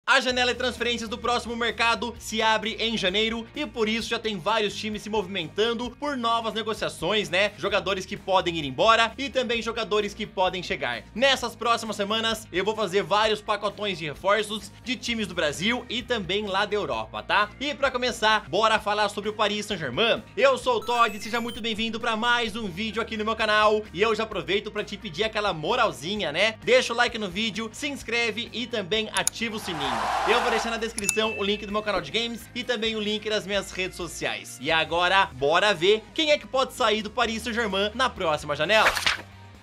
A janela de transferências do próximo mercado se abre em janeiro e por isso já tem vários times se movimentando por novas negociações, né? Jogadores que podem ir embora e também jogadores que podem chegar. Nessas próximas semanas eu vou fazer vários pacotões de reforços de times do Brasil e também lá da Europa, tá? E pra começar, bora falar sobre o Paris Saint-Germain. Eu sou o Todd, seja muito bem-vindo pra mais um vídeo aqui no meu canal e eu já aproveito pra te pedir aquela moralzinha, né? Deixa o like no vídeo, se inscreve e também ativa o sininho. Eu vou deixar na descrição o link do meu canal de games e também o link das minhas redes sociais. E agora, bora ver quem é que pode sair do Paris Saint-Germain na próxima janela.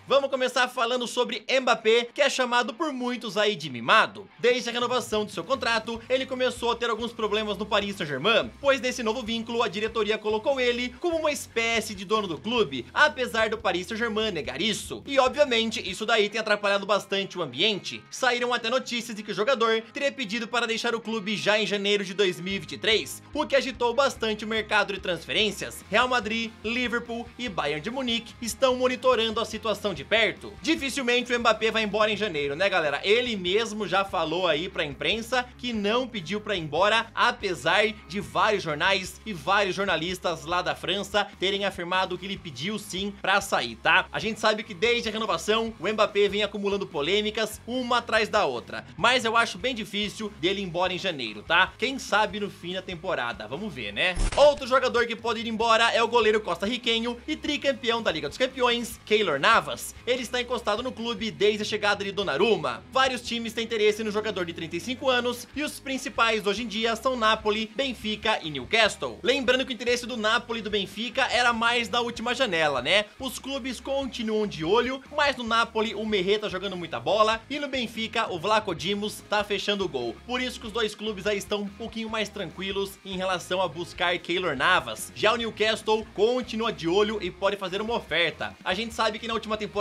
Vamos começar falando sobre Mbappé, que é chamado por muitos aí de mimado. Desde a renovação do seu contrato, ele começou a ter alguns problemas no Paris Saint-Germain, pois nesse novo vínculo a diretoria colocou ele como uma espécie de dono do clube, apesar do Paris Saint-Germain negar isso. E obviamente isso daí tem atrapalhado bastante o ambiente. Saíram até notícias de que o jogador teria pedido para deixar o clube já em janeiro de 2023, o que agitou bastante o mercado de transferências. Real Madrid, Liverpool e Bayern de Munique estão monitorando a situação de perto. Dificilmente o Mbappé vai embora em janeiro, né, galera? Ele mesmo já falou aí pra imprensa que não pediu pra ir embora, apesar de vários jornais e vários jornalistas lá da França terem afirmado que ele pediu sim pra sair, tá? A gente sabe que desde a renovação o Mbappé vem acumulando polêmicas uma atrás da outra, mas eu acho bem difícil dele ir embora em janeiro, tá? Quem sabe no fim da temporada, vamos ver, né? Outro jogador que pode ir embora é o goleiro costarriquenho e tricampeão da Liga dos Campeões, Keylor Navas. Ele está encostado no clube desde a chegada de Donnarumma. Vários times têm interesse no jogador de 35 anos e os principais hoje em dia são Napoli, Benfica e Newcastle. Lembrando que o interesse do Napoli e do Benfica era mais da última janela, né? Os clubes continuam de olho, mas no Napoli o Meret tá jogando muita bola e no Benfica o Vlaco Dimos tá fechando o gol. Por isso que os dois clubes aí estão um pouquinho mais tranquilos em relação a buscar Keylor Navas. Já o Newcastle continua de olho e pode fazer uma oferta. A gente sabe que na última temporada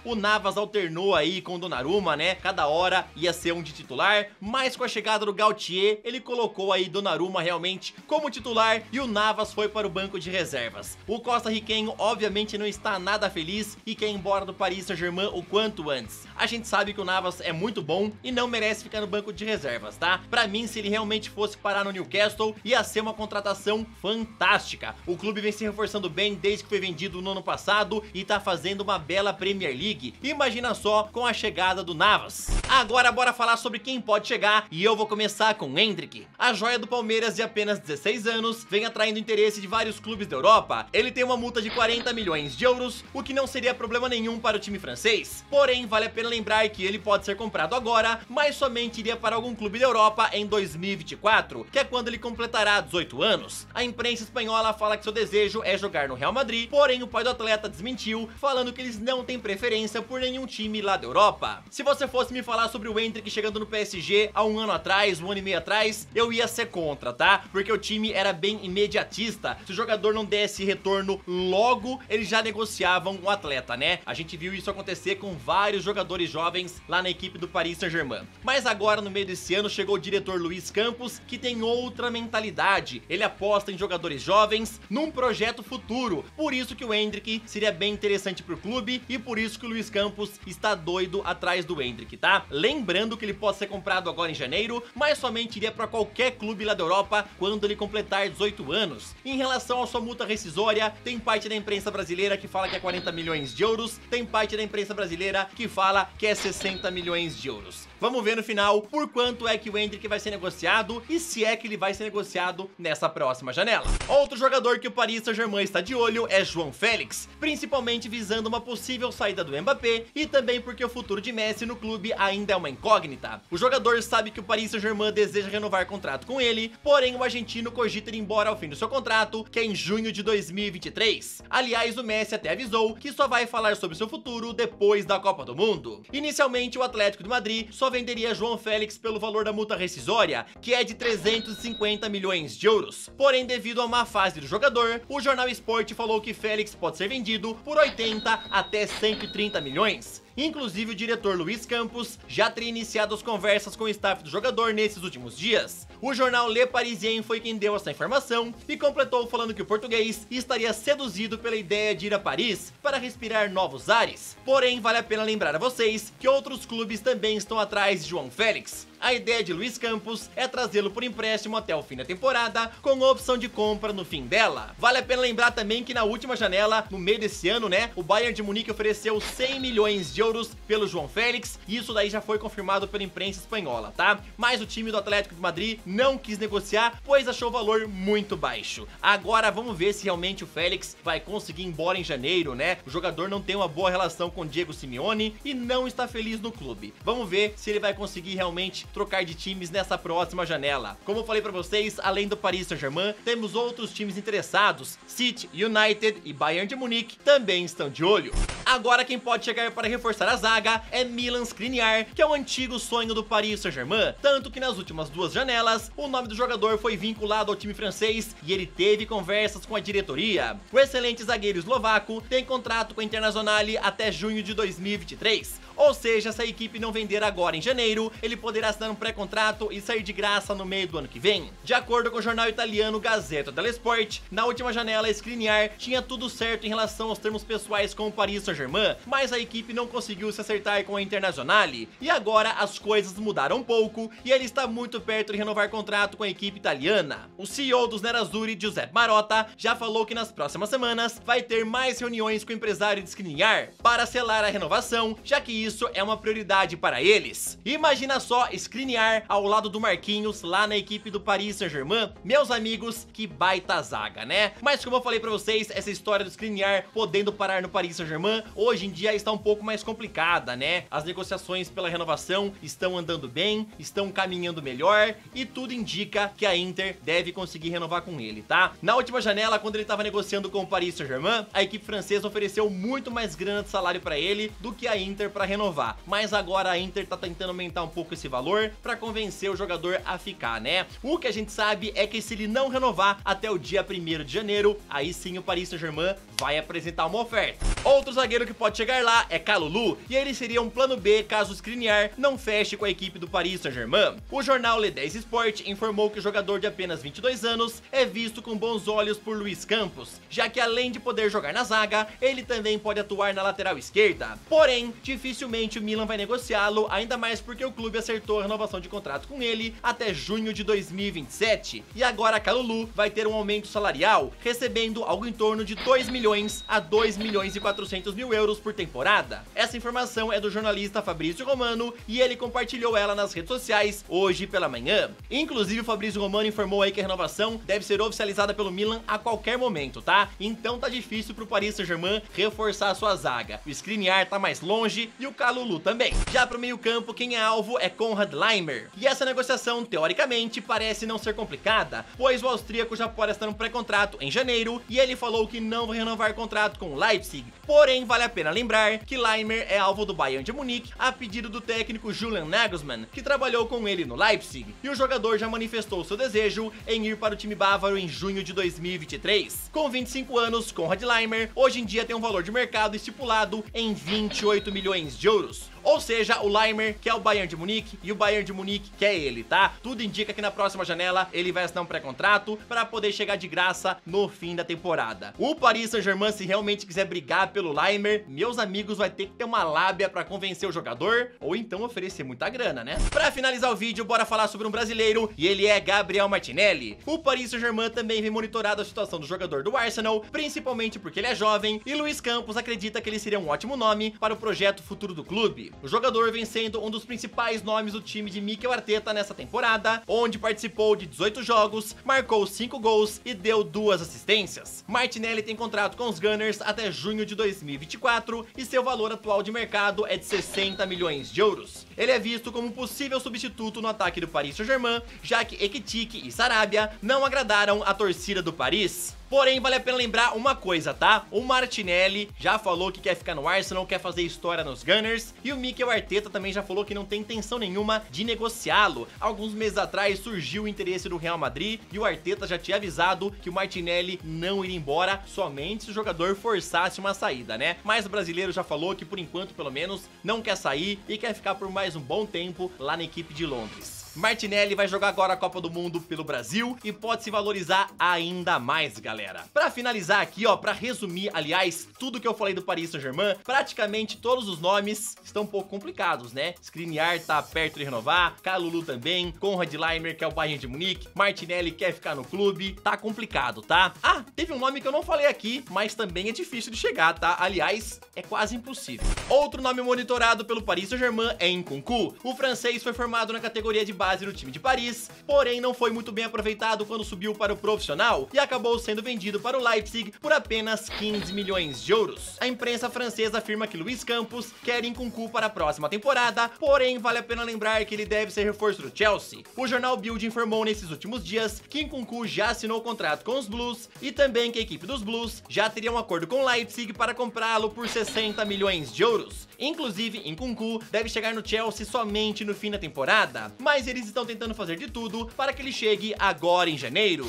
o Navas alternou aí com o Donnarumma, né? Cada hora ia ser um de titular, mas com a chegada do Galtier, ele colocou aí Donnarumma realmente como titular e o Navas foi para o banco de reservas. O costarriquenho obviamente não está nada feliz e quer ir embora do Paris Saint-Germain o quanto antes. A gente sabe que o Navas é muito bom e não merece ficar no banco de reservas, tá? Pra mim, se ele realmente fosse parar no Newcastle, ia ser uma contratação fantástica. O clube vem se reforçando bem desde que foi vendido no ano passado e tá fazendo uma bela Premier League. Imagina só com a chegada do Navas. Agora bora falar sobre quem pode chegar e eu vou começar com Endrick. A joia do Palmeiras de apenas 16 anos vem atraindo interesse de vários clubes da Europa. Ele tem uma multa de 40 milhões de euros, o que não seria problema nenhum para o time francês. Porém, vale a pena lembrar que ele pode ser comprado agora, mas somente iria para algum clube da Europa em 2024, que é quando ele completará 18 anos. A imprensa espanhola fala que seu desejo é jogar no Real Madrid, porém o pai do atleta desmentiu, falando que eles não têm preferência por nenhum time lá da Europa. Se você fosse me falar sobre o Endrick chegando no PSG há um ano atrás, um ano e meio atrás, eu ia ser contra, tá? Porque o time era bem imediatista. Se o jogador não desse retorno logo, eles já negociavam o atleta, né? A gente viu isso acontecer com vários jogadores jovens lá na equipe do Paris Saint-Germain. Mas agora, no meio desse ano, chegou o diretor Luis Campos, que tem outra mentalidade. Ele aposta em jogadores jovens num projeto futuro. Por isso que o Endrick seria bem interessante pro clube e por isso que o Luis Campos está doido atrás do Endrick, tá? Lembrando que ele pode ser comprado agora em janeiro, mas somente iria para qualquer clube lá da Europa quando ele completar 18 anos. Em relação à sua multa rescisória, tem parte da imprensa brasileira que fala que é 40 milhões de euros, tem parte da imprensa brasileira que fala que é 60 milhões de euros. Vamos ver no final por quanto é que o Endrick vai ser negociado e se é que ele vai ser negociado nessa próxima janela. Outro jogador que o Paris Saint-Germain está de olho é João Félix, principalmente visando uma possível saída do Mbappé e também porque o futuro de Messi no clube ainda é uma incógnita. O jogador sabe que o Paris Saint-Germain deseja renovar contrato com ele, porém o argentino cogita ir embora ao fim do seu contrato, que é em junho de 2023. Aliás, o Messi até avisou que só vai falar sobre seu futuro depois da Copa do Mundo. Inicialmente, o Atlético de Madrid só venderia João Félix pelo valor da multa rescisória, que é de 350 milhões de euros. Porém, devido a uma fase do jogador, o jornal Sport falou que Félix pode ser vendido por 80 até 130 milhões. Inclusive, o diretor Luis Campos já teria iniciado as conversas com o staff do jogador nesses últimos dias. O jornal Le Parisien foi quem deu essa informação e completou falando que o português estaria seduzido pela ideia de ir a Paris para respirar novos ares. Porém, vale a pena lembrar a vocês que outros clubes também estão atrás de João Félix. A ideia de Luis Campos é trazê-lo por empréstimo até o fim da temporada, com a opção de compra no fim dela. Vale a pena lembrar também que na última janela, no meio desse ano, né, o Bayern de Munique ofereceu 100 milhões de euros pelo João Félix, e isso daí já foi confirmado pela imprensa espanhola, tá? Mas o time do Atlético de Madrid não quis negociar, pois achou o valor muito baixo. Agora vamos ver se realmente o Félix vai conseguir ir embora em janeiro, né? O jogador não tem uma boa relação com o Diego Simeone e não está feliz no clube. Vamos ver se ele vai conseguir realmente trocar de times nessa próxima janela. Como eu falei pra vocês, além do Paris Saint-Germain, temos outros times interessados. City, United e Bayern de Munique também estão de olho. Agora quem pode chegar para reforçar a zaga é Milan Skriniar, que é o antigo sonho do Paris Saint-Germain, tanto que nas últimas duas janelas, o nome do jogador foi vinculado ao time francês e ele teve conversas com a diretoria. O excelente zagueiro eslovaco tem contrato com a Internazionale até junho de 2023. Ou seja, se a equipe não vender agora em janeiro, ele poderá assinar um pré-contrato e sair de graça no meio do ano que vem. De acordo com o jornal italiano Gazzetta dello Sport, na última janela Skriniar tinha tudo certo em relação aos termos pessoais com o Paris Saint-Germain, mas a equipe não conseguiu se acertar com a Internazionale. E agora as coisas mudaram um pouco e ele está muito perto de renovar contrato com a equipe italiana. O CEO dos Nerazzurri, Giuseppe Marotta, já falou que nas próximas semanas vai ter mais reuniões com o empresário de Skriniar para selar a renovação, já que isso é uma prioridade para eles. Imagina só Skriniar ao lado do Marquinhos lá na equipe do Paris Saint-Germain. Meus amigos, que baita zaga, né? Mas como eu falei pra vocês, essa história do Skriniar podendo parar no Paris Saint-Germain hoje em dia está um pouco mais complicada, né? As negociações pela renovação estão andando bem, estão caminhando melhor e tudo indica que a Inter deve conseguir renovar com ele, tá? Na última janela, quando ele estava negociando com o Paris Saint-Germain, a equipe francesa ofereceu muito mais grana de salário pra ele do que a Inter pra renovar, mas agora a Inter tá tentando aumentar um pouco esse valor pra convencer o jogador a ficar, né? O que a gente sabe é que se ele não renovar até o dia 1º de janeiro, aí sim o Paris Saint-Germain vai apresentar uma oferta. Outro zagueiro que pode chegar lá é Kalulu, e ele seria um plano B caso o Skriniar não feche com a equipe do Paris Saint-Germain. O jornal Le 10 Sport informou que o jogador de apenas 22 anos é visto com bons olhos por Luis Campos, já que além de poder jogar na zaga, ele também pode atuar na lateral esquerda. Porém, dificilmente o Milan vai negociá-lo, ainda mais porque o clube acertou a renovação de contrato com ele até junho de 2027. E agora Kalulu vai ter um aumento salarial, recebendo algo em torno de 2 milhões a 2 milhões e 400 mil euros por temporada. Essa informação é do jornalista Fabrício Romano e ele compartilhou ela nas redes sociais hoje pela manhã. Inclusive o Fabrício Romano informou aí que a renovação deve ser oficializada pelo Milan a qualquer momento, tá? Então tá difícil pro Paris Saint-Germain reforçar a sua zaga. O Skriniar tá mais longe e o Kalulu também. Já pro meio campo, quem é alvo é Konrad Laimer. E essa negociação, teoricamente, parece não ser complicada, pois o austríaco já pode estar no pré-contrato em janeiro e ele falou que não vai renovar contrato com o Leipzig. Porém, vale a pena lembrar que Laimer é alvo do Bayern de Munique a pedido do técnico Julian Nagelsmann, que trabalhou com ele no Leipzig, e o jogador já manifestou seu desejo em ir para o time bávaro em junho de 2023. Com 25 anos, Konrad Laimer hoje em dia tem um valor de mercado estipulado em 28 milhões de euros. Ou seja, o Laimer quer o Bayern de Munique e o Bayern de Munique quer ele, tá? Tudo indica que na próxima janela ele vai assinar um pré-contrato para poder chegar de graça no fim da temporada. O Paris Saint-Germain, se realmente quiser brigar pelo Laimer, meus amigos, vai ter que ter uma lábia para convencer o jogador ou então oferecer muita grana, né? Para finalizar o vídeo, bora falar sobre um brasileiro e ele é Gabriel Martinelli. O Paris Saint-Germain também vem monitorando a situação do jogador do Arsenal, principalmente porque ele é jovem e Luis Campos acredita que ele seria um ótimo nome para o projeto futuro do clube. O jogador vem sendo um dos principais nomes do time de Mikel Arteta nessa temporada, onde participou de 18 jogos, marcou 5 gols e deu 2 assistências. Martinelli tem contrato com os Gunners até junho de 2024 e seu valor atual de mercado é de 60 milhões de euros. Ele é visto como um possível substituto no ataque do Paris Saint-Germain, já que Ekitike e Sarabia não agradaram a torcida do Paris. Porém, vale a pena lembrar uma coisa, tá? O Martinelli já falou que quer ficar no Arsenal, quer fazer história nos Gunners, e o Mikel Arteta também já falou que não tem intenção nenhuma de negociá-lo. Alguns meses atrás surgiu o interesse do Real Madrid e o Arteta já tinha avisado que o Martinelli não iria embora somente se o jogador forçasse uma saída, né? Mas o brasileiro já falou que por enquanto, pelo menos, não quer sair e quer ficar por mais um bom tempo lá na equipe de Londres. Martinelli vai jogar agora a Copa do Mundo pelo Brasil e pode se valorizar ainda mais, galera. Pra finalizar aqui, ó, pra resumir, aliás, tudo que eu falei do Paris Saint-Germain, praticamente todos os nomes estão um pouco complicados, né? Skriniar tá perto de renovar, Kalulu também, Konrad Laimer, que é o Bayern de Munique, Martinelli quer ficar no clube, tá complicado, tá? Ah, teve um nome que eu não falei aqui, mas também é difícil de chegar, tá? Aliás, é quase impossível. Outro nome monitorado pelo Paris Saint-Germain é Nkunku. O francês foi formado na categoria de base no time de Paris, porém não foi muito bem aproveitado quando subiu para o profissional e acabou sendo vendido para o Leipzig por apenas 15 milhões de euros. A imprensa francesa afirma que Luis Campos quer Nkunku para a próxima temporada, porém vale a pena lembrar que ele deve ser reforço do Chelsea. O jornal Bild informou nesses últimos dias que Nkunku já assinou o contrato com os Blues e também que a equipe dos Blues já teria um acordo com o Leipzig para comprá-lo por 60 milhões de euros. Inclusive, Nkunku deve chegar no Chelsea somente no fim da temporada, mas eles estão tentando fazer de tudo para que ele chegue agora em janeiro.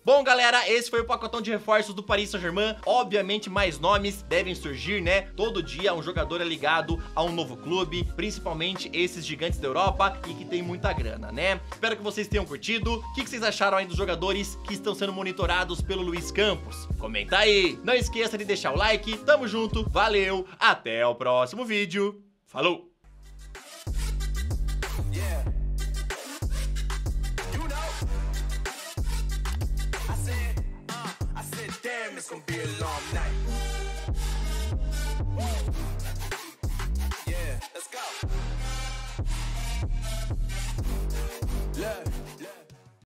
Bom, galera, esse foi o pacotão de reforços do Paris Saint-Germain. Obviamente, mais nomes devem surgir, né? Todo dia um jogador é ligado a um novo clube, principalmente esses gigantes da Europa e que tem muita grana, né? Espero que vocês tenham curtido. O que vocês acharam aí dos jogadores que estão sendo monitorados pelo Luis Campos? Comenta aí. Não esqueça de deixar o like. Tamo junto, valeu, até o próximo vídeo. Falou! It's gonna be a long night. Yeah, let's go. Look.